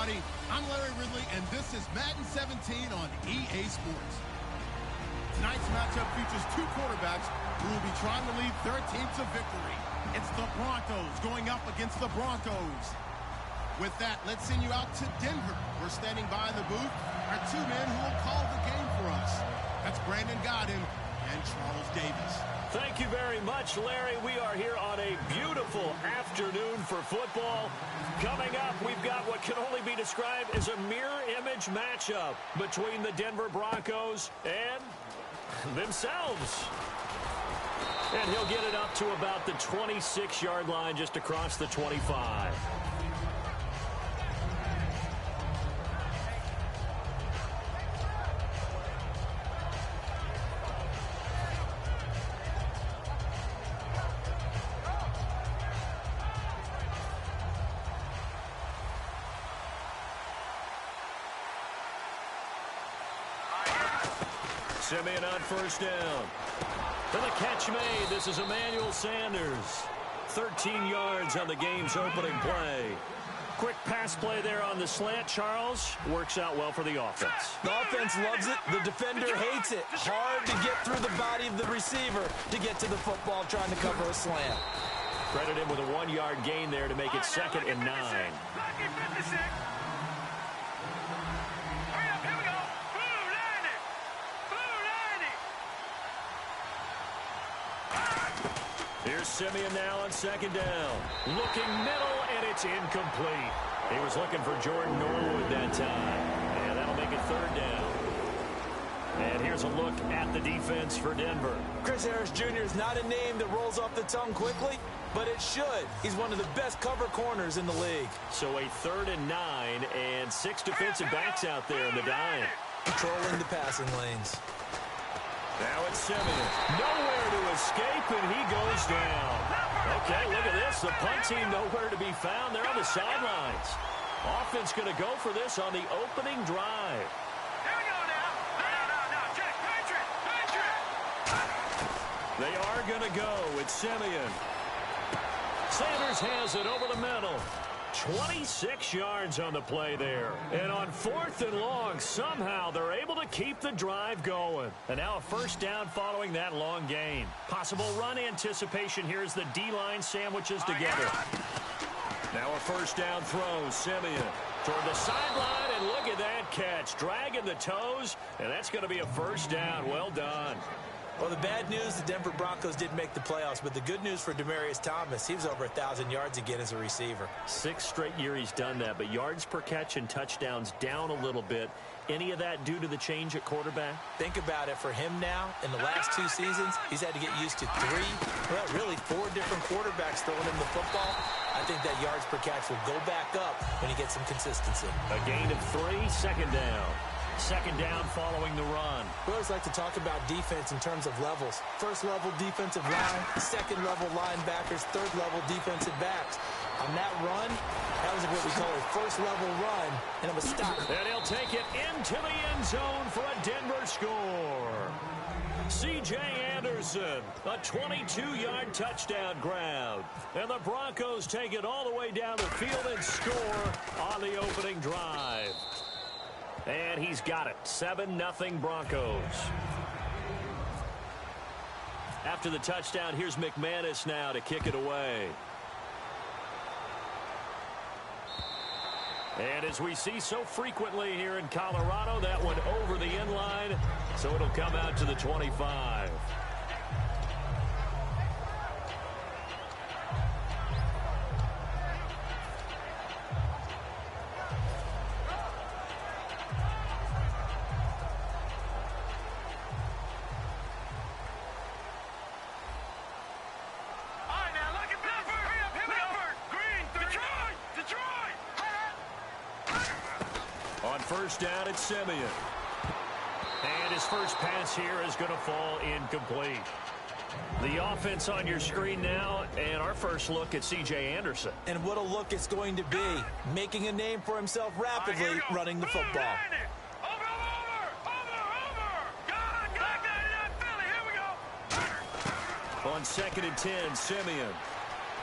everybody. I'm Larry Ridley, and this is Madden 17 on EA Sports. Tonight's matchup features two quarterbacks who will be trying to lead their team to victory. It's the Broncos going up against the Broncos. With that, let's send you out to Denver. We're standing by in the booth are two men who will call the game for us. That's Brandon Godden and Charles Davis. Thank you very much, Larry. We are here on a beautiful afternoon for football. Coming up, we've got what can only be described as a mirror image matchup between the Denver Broncos and themselves. And he'll get it up to about the 26-yard line, just across the 25. Simeon on first down. For the catch made, this is Emmanuel Sanders. 13 yards on the game's opening play. Quick pass play there on the slant, Charles. Works out well for the offense. The offense loves it. The defender hates it. Hard to get through the body of the receiver to get to the football trying to cover a slant. Credit him with a 1-yard gain there to make it 2nd and 9. Here's Simeon now on 2nd down. Looking middle, and it's incomplete. He was looking for Jordan Norwood that time. And that'll make it 3rd down. And here's a look at the defense for Denver. Chris Harris Jr. is not a name that rolls off the tongue quickly, but it should. He's one of the best cover corners in the league. So a 3rd and 9, and 6 defensive backs out there in the dime. Controlling the passing lanes. Now it's Simeon. Nowhere to escape, and he goes down. Okay, look at this. The punt team nowhere to be found. They're on the sidelines. Offense going to go for this on the opening drive. Here we go now. No. Check. Patriot. They are going to go with Simeon. Sanders has it over the middle. 26 yards on the play there. And on 4th and long, somehow they're able to keep the drive going. And now a 1st down following that long gain. Possible run anticipation here as the D-line sandwiches together. Now a 1st down throw, Simeon toward the sideline, and look at that catch. Dragging the toes, and that's going to be a 1st down. Well done. Well, the bad news, the Denver Broncos didn't make the playoffs, but the good news for Demaryius Thomas, he was over 1,000 yards again as a receiver. 6th straight year he's done that, but yards per catch and touchdowns down a little bit. Any of that due to the change at quarterback? Think about it. For him now, in the last 2 seasons, he's had to get used to 4 different quarterbacks throwing him the football. I think that yards per catch will go back up when he gets some consistency. A gain of 3, 2nd down. 2nd down following the run. We always like to talk about defense in terms of levels. 1st level defensive line, 2nd level linebackers, 3rd level defensive backs. On that run, that was what we call a 1st level run, and it was stopped. And he'll take it into the end zone for a Denver score. C.J. Anderson, a 22-yard touchdown grab. And the Broncos take it all the way down the field and score on the opening drive. And he's got it. 7-0 Broncos. After the touchdown, here's McManus now to kick it away. And as we see so frequently here in Colorado, that one over the end line, so it'll come out to the 25. On 1st down, it's Simeon. And his first pass here is going to fall incomplete. The offense on your screen now, and our first look at C.J. Anderson. And what a look it's going to be. Making a name for himself rapidly, running the football. On 2nd and 10, Simeon.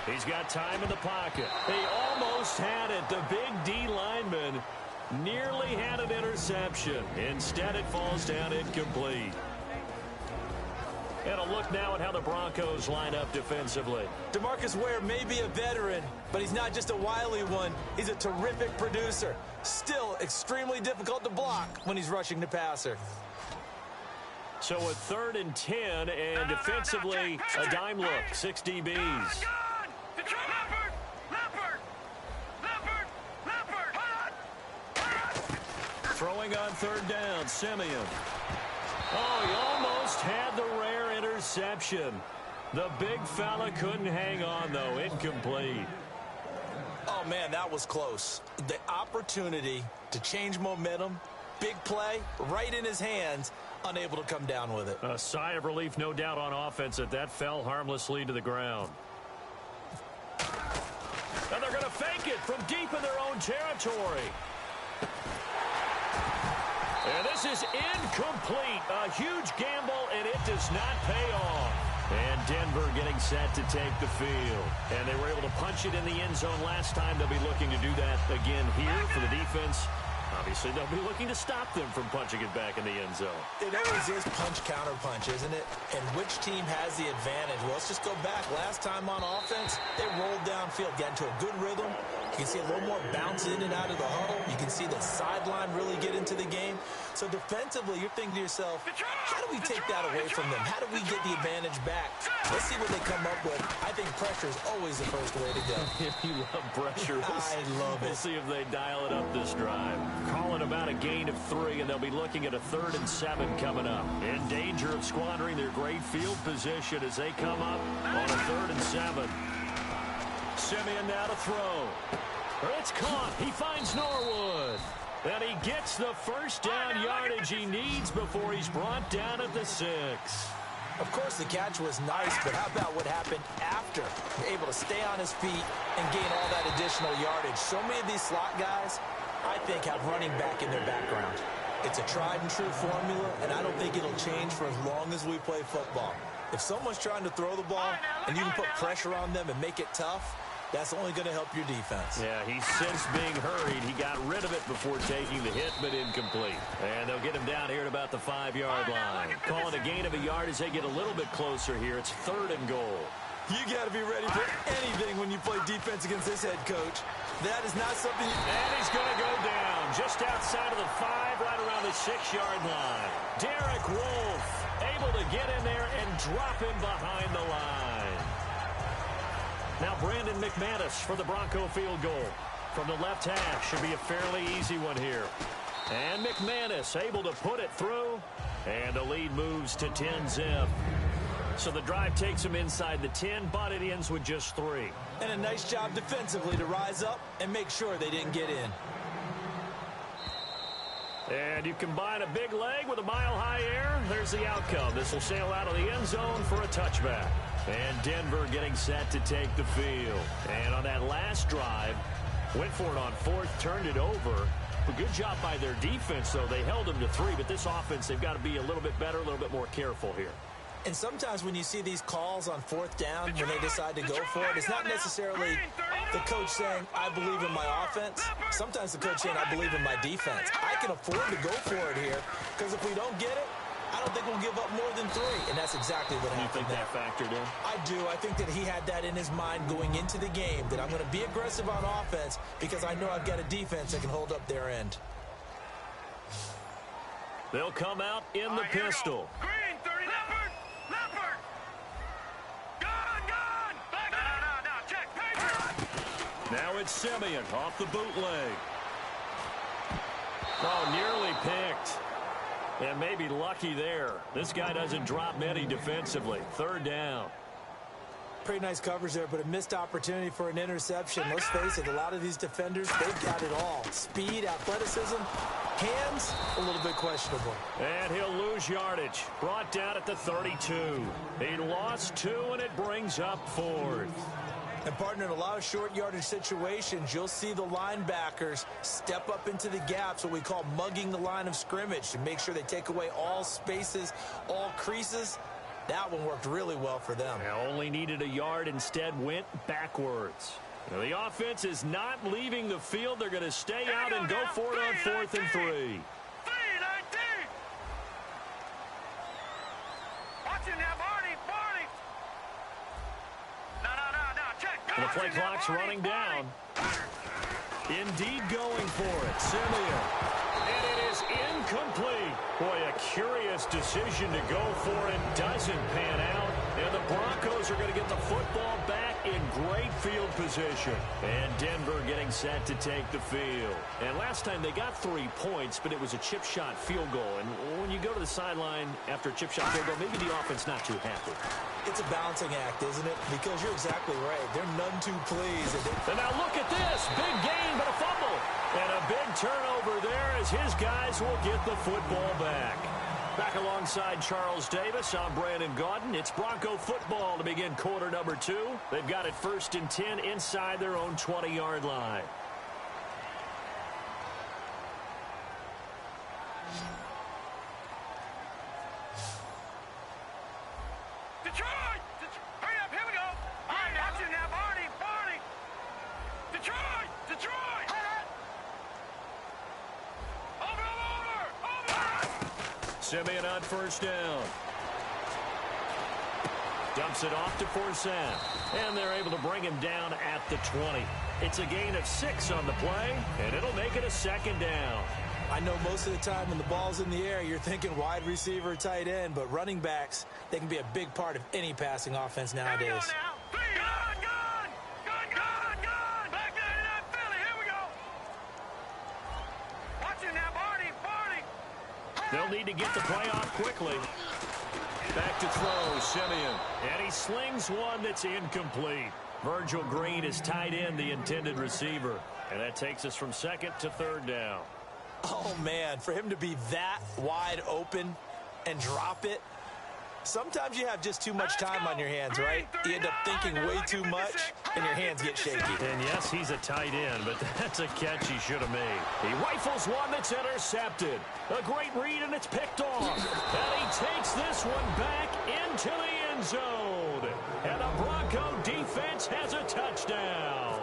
He's got time in the pocket. He almost had it. The big D lineman Nearly had an interception. Instead, it falls down incomplete. And a look now at how the Broncos line up defensively. DeMarcus Ware may be a veteran, but he's not just a wily one. He's a terrific producer. Still extremely difficult to block when he's rushing the passer. So a 3rd and 10, and defensively, a dime look, 6 DBs. Throwing on 3rd down, Simeon. Oh, he almost had the rare interception. The big fella couldn't hang on, though. Incomplete. Oh, man, that was close. The opportunity to change momentum, big play, right in his hands, unable to come down with it. A sigh of relief, no doubt, on offense that fell harmlessly to the ground. And they're going to fake it from deep in their own territory. And this is incomplete. A huge gamble, and it does not pay off. And Denver getting set to take the field. And they were able to punch it in the end zone last time. They'll be looking to do that again here for the defense. Obviously, they'll be looking to stop them from punching it back in the end zone. It always is punch-counter-punch, isn't it? And which team has the advantage? Well, let's just go back. Last time on offense, they rolled downfield, got into a good rhythm. You can see a little more bounce in and out of the huddle. You can see the sideline really get into the game. So defensively, you're thinking to yourself, how do we take that away from them? How do we get the advantage back? Let's see what they come up with. I think pressure is always the first way to go. You love pressure. I love it. We'll see if they dial it up this drive. Calling about a gain of 3, and they'll be looking at a 3rd and 7 coming up. In danger of squandering their great field position as they come up on a 3rd and 7. Simeon now to throw. It's caught. He finds Norwood. And he gets the first down yardage he needs before he's brought down at the 6. Of course, the catch was nice, but how about what happened after? Able to stay on his feet and gain all that additional yardage. So many of these slot guys, I think, have running back in their background. It's a tried and true formula, and I don't think it'll change for as long as we play football. If someone's trying to throw the ball and you can put pressure on them and make it tough, that's only going to help your defense. Yeah, he's since being hurried. He got rid of it before taking the hit, but incomplete. And they'll get him down here at about the 5-yard line. Calling a gain of a yard as they get a little bit closer here. It's 3rd and goal. You got to be ready for anything when you play defense against this head coach. That is not something you... And he's going to go down just outside of the 5, right around the 6-yard line. Derek Wolfe able to get in there and drop him behind the line. Now Brandon McManus for the Bronco field goal. From the left hash, should be a fairly easy one here. And McManus able to put it through. And the lead moves to 10-zip. So the drive takes him inside the 10, but it ends with just 3. And a nice job defensively to rise up and make sure they didn't get in. And you combine a big leg with a mile-high air, there's the outcome. This will sail out of the end zone for a touchback. And Denver getting set to take the field. And on that last drive, went for it on 4th, turned it over. A good job by their defense, though. They held them to 3, but this offense, they've got to be a little bit better, a little bit more careful here. And sometimes when you see these calls on 4th down, when they decide to go for it, it's not necessarily the coach saying, I believe in my offense. Sometimes the coach saying, I believe in my defense. I can afford to go for it here, because if we don't get it, I don't think we'll give up more than 3. And that's exactly what happened. You think that factored in? I do. I think that he had that in his mind going into the game, that I'm going to be aggressive on offense because I know I've got a defense that can hold up their end. They'll come out in the pistol. Green, 30, Leopard! Leopard! Gun! No, check, Patriot! Now it's Simeon off the bootleg. Oh, nearly picked. And maybe lucky there. This guy doesn't drop many defensively. 3rd down. Pretty nice coverage there, but a missed opportunity for an interception. Let's face it, a lot of these defenders, they've got it all. Speed, athleticism, hands, a little bit questionable. And he'll lose yardage. Brought down at the 32. He lost 2, and it brings up 4th. And, partner, in a lot of short yardage situations, you'll see the linebackers step up into the gaps, what we call mugging the line of scrimmage, to make sure they take away all spaces, all creases. That one worked really well for them. Now only needed a yard, instead went backwards. Well, the offense is not leaving the field. They're going to stay out and go for it on 4th and 3. 3-19. Watch it now, Barney. No. Check. The play clock's running down. Indeed going for it. Simeon. And it is incomplete. Boy, a curious decision to go for it. Doesn't pan out. And the Broncos are going to get the football back in great field position. And Denver getting set to take the field. And last time they got 3 points, but it was a chip shot field goal. And when you go to the sideline after a chip shot field goal, maybe the offense not too happy. It's a balancing act, isn't it? Because you're exactly right. They're none too pleased. And now look at this. Big gain, but a fumble. And a big turnover there as his guys will get the football back. Back alongside Charles Davis, I'm Brandon Gaudin. It's Bronco football to begin quarter number 2. They've got it 1st and 10 inside their own 20-yard line. Detroit! Hurry up, here we go. Watch it now, Barney. Detroit! Over! Simeon on 1st down. Dumps it off to Forsett. And they're able to bring him down at the 20. It's a gain of 6 on the play, and it'll make it a 2nd down. I know most of the time when the ball's in the air, you're thinking wide receiver, tight end, but running backs, they can be a big part of any passing offense nowadays. Here we go now. Gun! Back there in that Philly. Here we go. Watch it now, Barney. They'll need to get the play off quickly. Back to throw, Simeon. And he slings one that's incomplete. Virgil Green is tied in the intended receiver. And that takes us from 2nd to 3rd down. Oh, man, for him to be that wide open and drop it, sometimes you have just too much time on your hands, right? You end up thinking way too much, and your hands get shaky. And yes, he's a tight end, but that's a catch he should have made. He rifles one that's intercepted. A great read, and it's picked off. And he takes this one back into the end zone. And the Bronco defense has a touchdown.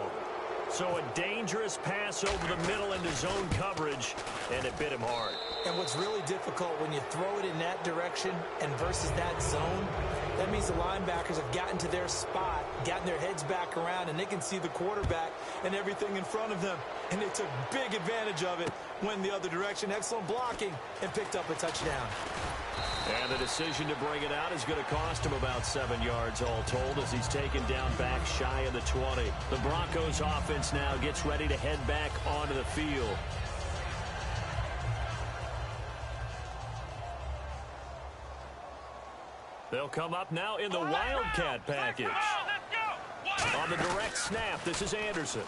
So a dangerous pass over the middle into zone coverage, and it bit him hard. And what's really difficult when you throw it in that direction and versus that zone, that means the linebackers have gotten to their spot, gotten their heads back around, and they can see the quarterback and everything in front of them. And they took big advantage of it, went the other direction, excellent blocking, and picked up a touchdown. And the decision to bring it out is going to cost him about 7 yards all told as he's taken down back shy of the 20. The Broncos offense now gets ready to head back onto the field. They'll come up now in the Wildcat package. On the direct snap, this is Anderson.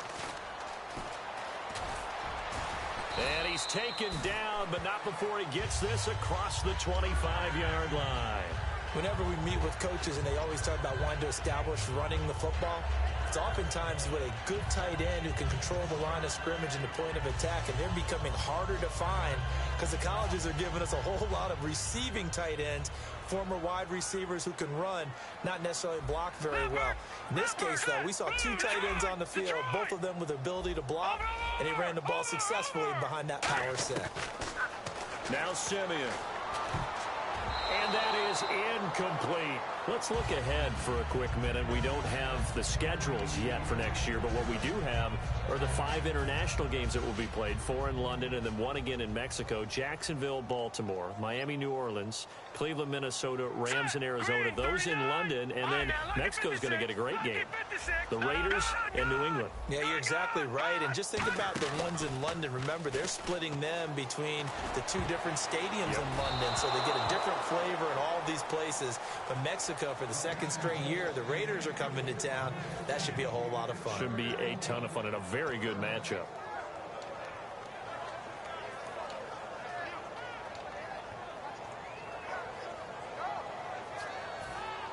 And he's taken down, but not before he gets this across the 25-yard line. Whenever we meet with coaches and they always talk about wanting to establish running the football, it's oftentimes with a good tight end who can control the line of scrimmage and the point of attack, and they're becoming harder to find because the colleges are giving us a whole lot of receiving tight ends, former wide receivers who can run, not necessarily block very well. In this case, though, we saw 2 tight ends on the field, both of them with the ability to block, and he ran the ball successfully behind that power set. Now Simeon. And that is incomplete. Let's look ahead for a quick minute. We don't have the schedules yet for next year, but what we do have are the 5 international games that will be played, 4 in London and then 1 again in Mexico, Jacksonville, Baltimore, Miami, New Orleans, Cleveland, Minnesota, Rams, and Arizona. Those in London, and then Mexico's going to get a great game. The Raiders and New England. Yeah, you're exactly right. And just think about the ones in London. Remember, they're splitting them between the 2 different stadiums in London, so they get a different flavor in all of these places. But Mexico, for the 2nd straight year, the Raiders are coming to town. That should be a whole lot of fun. Should be a ton of fun and a very good matchup.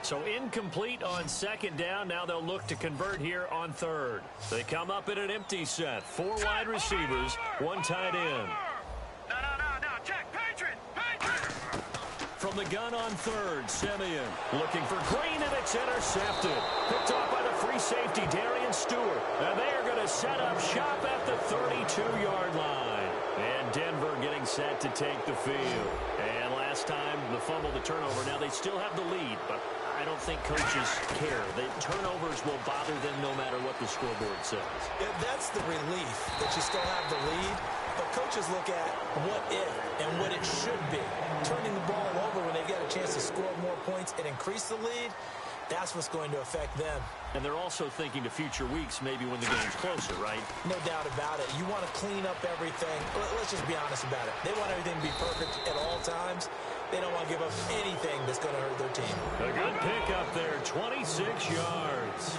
So incomplete on 2nd down. Now they'll look to convert here on 3rd. They come up in an empty set. 4 wide receivers, 1 tight end. No. Check. Patriot. From the gun on third. Simeon looking for Green, and it's intercepted. Picked off by the free safety, Darian Stewart. And they are going to set up shop at the 32-yard line. And Denver getting set to take the field. And last time, the fumble, the turnover. Now they still have the lead, but I don't think coaches care. The turnovers will bother them no matter what the scoreboard says. Yeah, that's the relief that you still have the lead. But coaches look at what if and what it should be. Turning the ball over when they get a chance to score more points and increase the lead, that's what's going to affect them. And they're also thinking to future weeks, maybe when the game's closer, right? No doubt about it. You want to clean up everything. Let's just be honest about it. They want everything to be perfect at all times. They don't want to give up anything that's going to hurt their team. A good pickup there, 26 yards.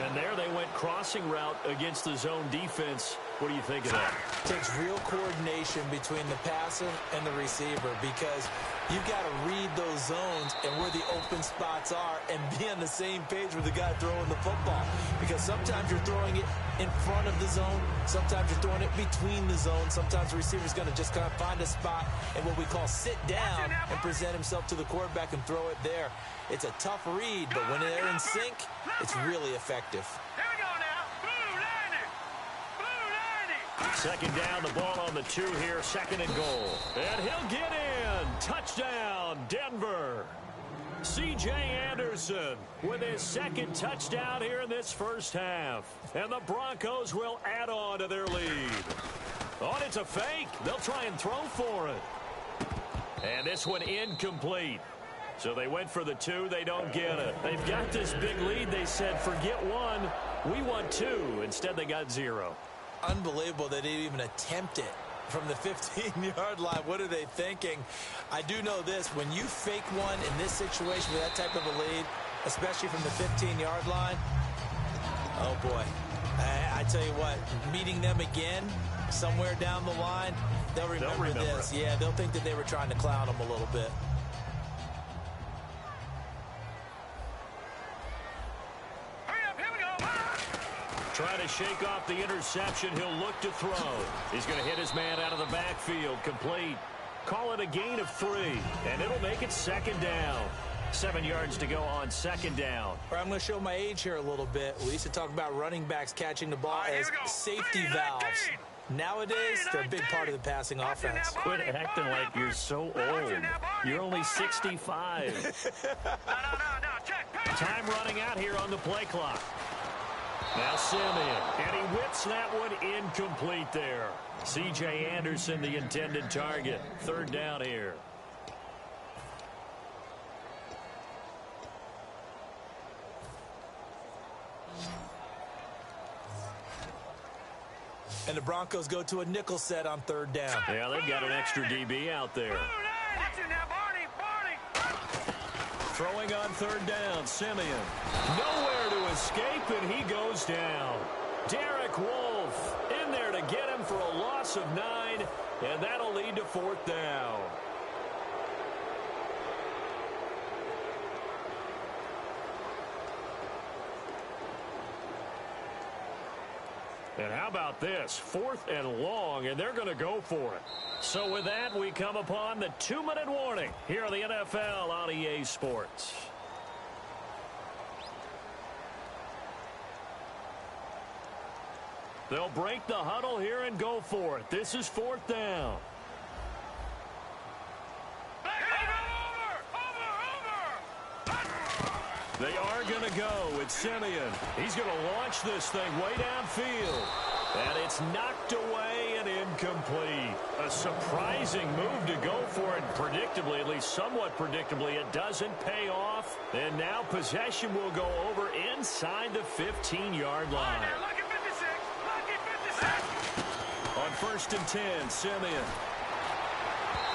And there they went crossing route against the zone defense. What do you think of that? Takes real coordination between the passer and the receiver because you've got to read those zones and where the open spots are and be on the same page with the guy throwing the football. Because sometimes you're throwing it in front of the zone. Sometimes you're throwing it between the zones. Sometimes the receiver's going to just kind of find a spot and what we call sit down and present himself to the quarterback and throw it there. It's a tough read, but when they're in sync, it's really effective. Here we go now. Blue 90. Blue 90. Second down, the ball on the 2 here, second and goal. And he'll get in. Touchdown, Denver. C.J. Anderson with his second touchdown here in this first half. And the Broncos will add on to their lead. Oh, and it's a fake. They'll try and throw for it. And this one incomplete. So they went for the 2. They don't get it. They've got this big lead. They said, forget 1. We want 2. Instead, they got 0. Unbelievable they didn't even attempt it from the 15-yard line. What are they thinking? I do know this. When you fake one in this situation with that type of a lead, especially from the 15-yard line, oh, boy. I tell you what, meeting them again somewhere down the line, they'll remember this. Yeah, they'll think that they were trying to clown them a little bit. Trying to shake off the interception. He'll look to throw. He's going to hit his man out of the backfield. Complete. Call it a gain of 3. And it'll make it second down. 7 yards to go on second down. I'm going to show my age here a little bit. We used to talk about running backs catching the ball as safety valves. Nowadays, they're a big part of the passing offense. Quit acting like you're so old. You're only 65. Time running out here on the play clock. Now Simeon, and he whips that one incomplete there. C.J. Anderson, the intended target. Third down here. And the Broncos go to a nickel set on third down. Yeah, they've got an extra DB out there. Throwing on third down, Simeon. Nowhere to escape, and he goes down. Derek Wolfe in there to get him for a loss of 9, and that'll lead to fourth down. And how about this? 4th and long, and they're going to go for it. So with that, we come upon the 2-minute warning here on the NFL on EA Sports. They'll break the huddle here and go for it. This is 4th down. They are going to go with Simeon. He's going to launch this thing way downfield. And it's knocked away and incomplete. A surprising move to go for it. Predictably, at least somewhat predictably, it doesn't pay off. And now possession will go over inside the 15-yard line. On 1st and 10, Simeon.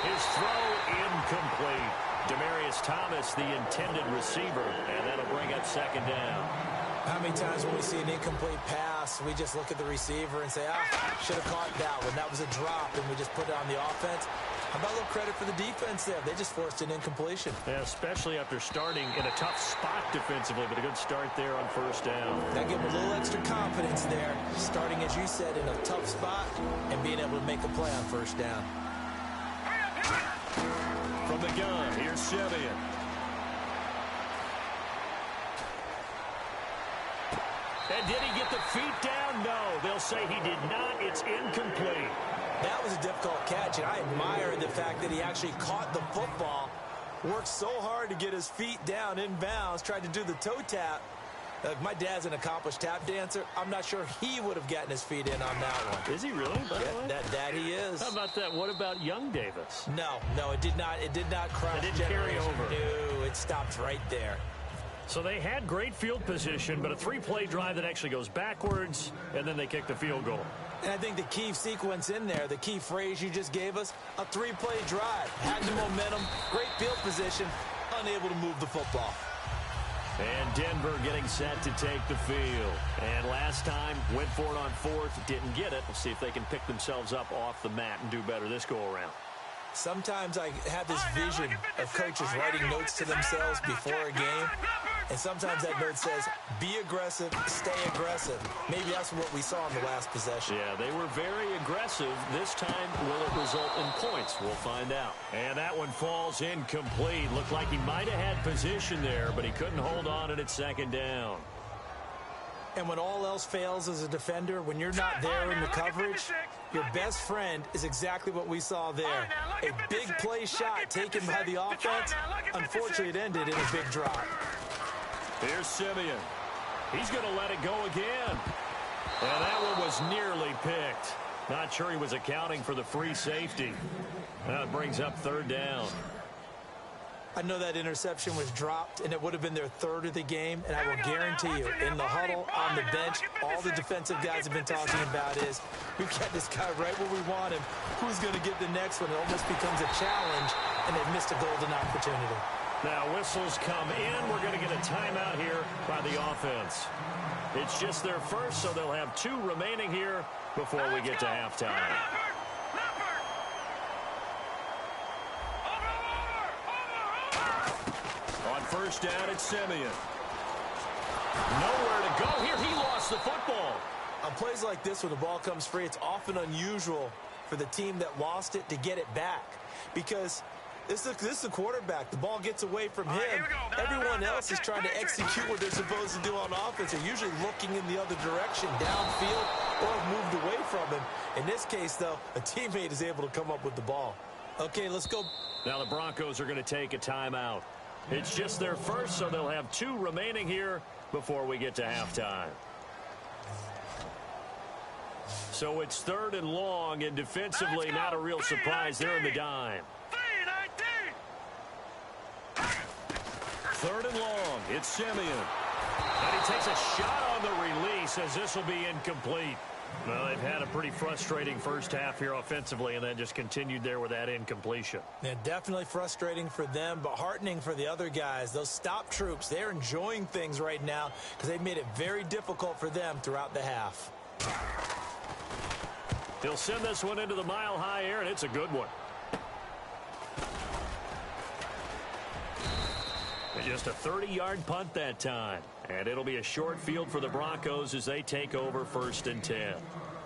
His throw incomplete. Demaryius Thomas, the intended receiver, and that'll bring up second down. How many times when we see an incomplete pass, we just look at the receiver and say, should have caught that one. That was a drop, and we just put it on the offense. How about a little credit for the defense there? They just forced an incompletion. Yeah, especially after starting in a tough spot defensively, but a good start there on 1st down. That gave them a little extra confidence there, starting, as you said, in a tough spot and being able to make a play on 1st down. From the gun, here's Simeon. And did he get the feet down? No, they'll say he did not. It's incomplete. That was a difficult catch, and I admire the fact that he actually caught the football, worked so hard to get his feet down in bounds, tried to do the toe tap. My dad's an accomplished tap dancer. I'm not sure he would have gotten his feet in on that one. Is he really? That he is. How about that? What about young Davis? No, it did not. It did not cross. It didn't carry over. No, it stopped right there. So they had great field position, but a three-play drive that actually goes backwards, and then they kick the field goal. And I think the key sequence in there, the key phrase you just gave us, a three-play drive. Had the momentum, great field position, unable to move the football. And Denver getting set to take the field. And last time, went for it on fourth, didn't get it. We'll see if they can pick themselves up off the mat and do better this go-around. Sometimes I have this vision of coaches writing notes to themselves before a game. And sometimes that note says, be aggressive, stay aggressive. Maybe that's what we saw in the last possession. Yeah, they were very aggressive. This time, will it result in points? We'll find out. And that one falls incomplete. Looked like he might have had position there, but he couldn't hold on, and it's second down. And when all else fails as a defender, when you're not there in the coverage, your best friend is exactly what we saw there. A big play shot taken by the offense. Unfortunately, it ended in a big drop. Here's Simeon. He's going to let it go again. And that one was nearly picked. Not sure he was accounting for the free safety. That brings up third down. I know that interception was dropped, and it would have been their third of the game, and I will guarantee you, in the huddle, on the bench, all the defensive guys have been talking about is, we've got this guy right where we want him. Who's going to get the next one? It almost becomes a challenge, and they've missed a golden opportunity. Now, whistles come in. We're going to get a timeout here by the offense. It's just their first, so they'll have 2 remaining here before we get to halftime. On first down, it's Simeon. Nowhere to go here. He lost the football. On plays like this, when the ball comes free, it's often unusual for the team that lost it to get it back. Because this is the quarterback. The ball gets away from him. Everyone else is trying to execute what they're supposed to do on offense. They're usually looking in the other direction, downfield, or have moved away from him. In this case, though, a teammate is able to come up with the ball. Okay, let's go. Now the Broncos are going to take a timeout. It's just their first, so they'll have 2 remaining here before we get to halftime. So it's third and long, and defensively, not a real surprise. They're in the dime. Third and long, it's Simeon. And he takes a shot on the release as this will be incomplete. Well, they've had a pretty frustrating first half here offensively and then just continued there with that incompletion. Yeah, definitely frustrating for them, but heartening for the other guys. Those stop troops, they're enjoying things right now because they've made it very difficult for them throughout the half. He'll send this one into the mile-high air, and it's a good one. And just a 30-yard punt that time. And it'll be a short field for the Broncos as they take over first and 10.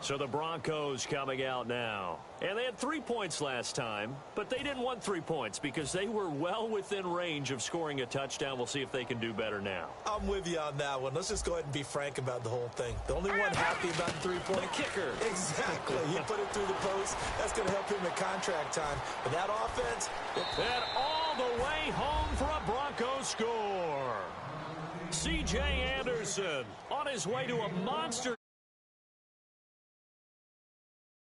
So the Broncos coming out now. And they had 3 points last time, but they didn't want 3 points because they were well within range of scoring a touchdown. We'll see if they can do better now. I'm with you on that one. Let's just go ahead and be frank about the whole thing. The only one happy about the 3-point. The kicker. Exactly. He put it through the post. That's going to help him at contract time. But that offense. And all the way home for a Broncos score. C.J. Anderson on his way to a monster